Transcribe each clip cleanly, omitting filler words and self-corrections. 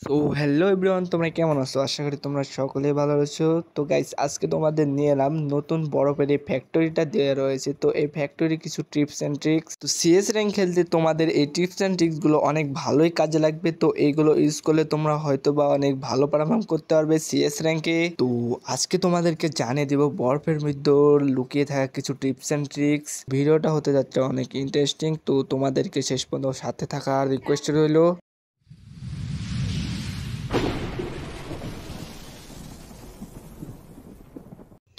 So hello everyone, তোমরা কেমন আছো? আশা করি তোমরা সকলেই ভালো আছো। তো গাইস, আজকে তোমাদের নিয়ে এলাম নতুন বরফের এই ফ্যাক্টরিটা দেওয়া রয়েছে। তো এই ফ্যাক্টরি কিছু টিপস অ্যান্ড ট্রিক্স। তো সিএস র্যাঙ্ক খেলতে তোমাদের এই টিপস অ্যান্ড ট্রিক্স গুলো অনেক ভালোই কাজে লাগবে। তো এইগুলো ইউজ করলে তোমরা হয়তো বা অনেক ভালো পারফর্ম করতে পারবে সিএস র্যাঙ্কে। তো আজকে তোমাদেরকে জানিয়ে দেব বরফের মধ্যে লুকিয়ে থাকা কিছু টিপস অ্যান্ড ট্রিক্স। ভিডিওটা হতে যাচ্ছে অনেক ইন্টারেস্টিং। তো তোমাদেরকে শেষ পর্যন্ত সাথে থাকার রিকোয়েস্ট রইলো।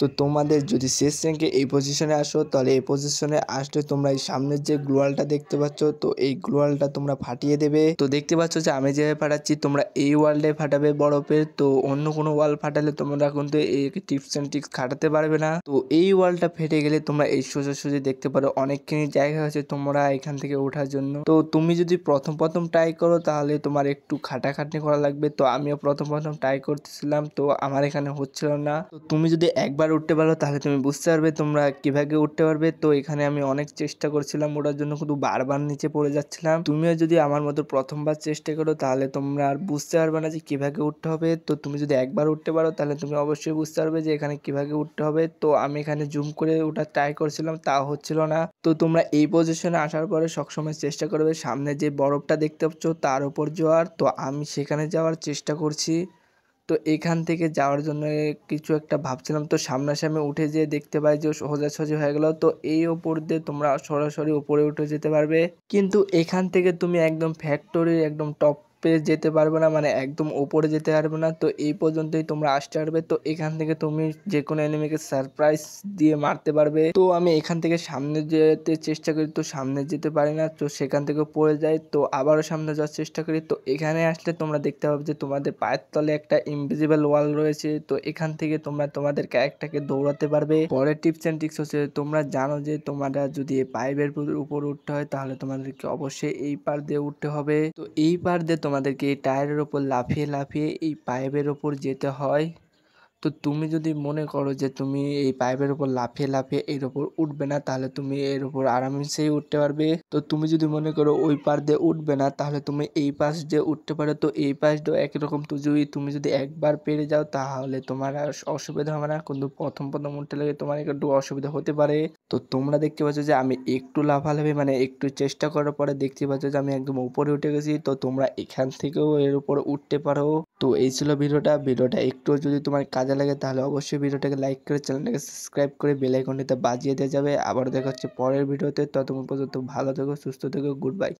তো তোমাদের যদি শেষ র্যাঙ্কে এই পজিশনে আসো, তাহলে এই পজিশনে আসলে তোমরা এই সামনের যে গ্লোয়ালটা দেখতে পাচ্ছ, তো এই গ্লোয়ালটা তোমরা ফাটিয়ে দেবে। তো দেখতে পাচ্ছ যে আমি যেভাবে ফাটাচ্ছি, তোমরা এই ওয়ালটাই ফাটাবে বরফের। তো অন্য কোনো ওয়াল ফাটালে তোমরা কিন্তু এই টিপস অ্যান্ড ট্রিক্স খাটাতে পারবে না। তো এই ওয়ালটা ফেটে গেলে তোমরা এই সোজাসুজি দেখতে পারো অনেকখানি জায়গা আছে তোমরা এখান থেকে ওঠার জন্য। তো তুমি যদি প্রথম প্রথম ট্রাই করো, তাহলে তোমার একটু খাটাখাটনি করা লাগবে। তো আমিও প্রথম প্রথম ট্রাই করতেছিলাম, তো আমার এখানে হচ্ছিল না। তো তুমি যদি একবার উঠতে পারো, তাহলে তুমি বুঝতে পারবে তোমরা কিভাবে উঠতে পারবে। তো এখানে আমি অনেক চেষ্টা করছিলাম ওঠার জন্য, কিন্তু বারবার নিচে পড়ে যাচ্ছিলাম। তুমিও যদি আমার মতো প্রথমবার চেষ্টা করো, তাহলে তোমরা আর বুঝতে পারবে না যে কিভাবে উঠতে হবে। তো তুমি যদি একবার উঠতে পারো, তাহলে তুমি অবশ্যই বুঝতে পারবে যে এখানে কিভাবে উঠতে হবে। তো আমি এখানে জুম করে ওঠার ট্রাই করছিলাম, তাও হচ্ছিল না। তো তোমরা এই পজিশনে আসার পরে সবসময় চেষ্টা করবে সামনে যে বরফটা দেখতে পাচ্ছ তার উপর যাওয়ার। তো আমি সেখানে যাওয়ার চেষ্টা করছি। তো এখান থেকে যাওয়ার জন্য কিছু একটা ভাবছিলাম, তো সামনাসামনি উঠে যেয়ে দেখতে পাই যে সোজাসুজি হয়ে গেল। তো এই ওপর দিয়ে তোমরা সরাসরি উপরে উঠে যেতে পারবে, কিন্তু এখান থেকে তুমি একদম ফ্যাক্টরির একদম টপে যেতে পারবে না, মানে একদম উপরে যেতে পারবে না। তো এই পর্যন্তই তোমরা আসতে পারবে। তো এখান থেকে তুমি যে কোনো এনিমিকে সারপ্রাইজ দিয়ে মারতে পারবে। তো আমি এখান থেকে সামনে যেতে চেষ্টা করি, তো সামনে যেতে পারি না। তো সেখান থেকে পড়ে যাই, তো আবারও সামনে যাওয়ার চেষ্টা করি। তো এখানে আসলে তোমরা দেখতে পাবে যে তোমাদের পায়ের তলে একটা ইনভিজিবল ওয়াল রয়েছে। তো এখান থেকে তোমরা তোমাদের ক্যারেক্টারকে দৌড়াতে পারবে। পরের টিপস এন্ড ট্রিক্স হচ্ছে, তোমরা জানো যে তোমরা যদি এই পাইপের উপর উঠতে হয়, তাহলে তোমাদেরকে অবশ্যই এই পার দিয়ে উঠতে হবে। তো এই পার দিয়ে তোমাদেরকে এই টায়ারের উপর লাফিয়ে লাফিয়ে এই পাইপের উপর যেতে হয়। তো তুমি যদি মনে করো যে তুমি এই পাইপের উপর লাফিয়ে লাফিয়ে এর উপর উঠবে না, তাহলে তুমি এর উপর আরামসেই উঠতে পারবে। তো তুমি যদি মনে করো ওই পার দিয়ে উঠবে না, তাহলে তুমি এই পাশ দিয়ে উঠতে পারো। তো এই পাশ দিয়ে একই রকম, তো যদি তুমি যদি একবার পেরে যাও, তাহলে তোমার আর অসুবিধা হবে না। কিন্তু প্রথম প্রথম উঠতে লাগে তোমার একটু অসুবিধা হতে পারে। তো তোমরা দেখতে পাচ্ছ যে আমি একটু লাফালাফি মানে একটু চেষ্টা করার পরে দেখতে পাচ্ছ যে আমি একদম উপরে উঠে গেছি। তো তোমরা এখান থেকেও এর উপর উঠতে পারো। তো এই ছিল ভিডিওটা একটু যদি তোমার কাজে লাগে, তাহলে অবশ্যই ভিডিওটাকে লাইক করে চ্যানেলটাকে সাবস্ক্রাইব করে বেল আইকনটিতে বাজিয়ে দিয়ে যাবে। আবার দেখা হচ্ছে পরের ভিডিওতে। ততক্ষণ পর্যন্ত ভালো থেকো, সুস্থ থেকো, গুড বাই।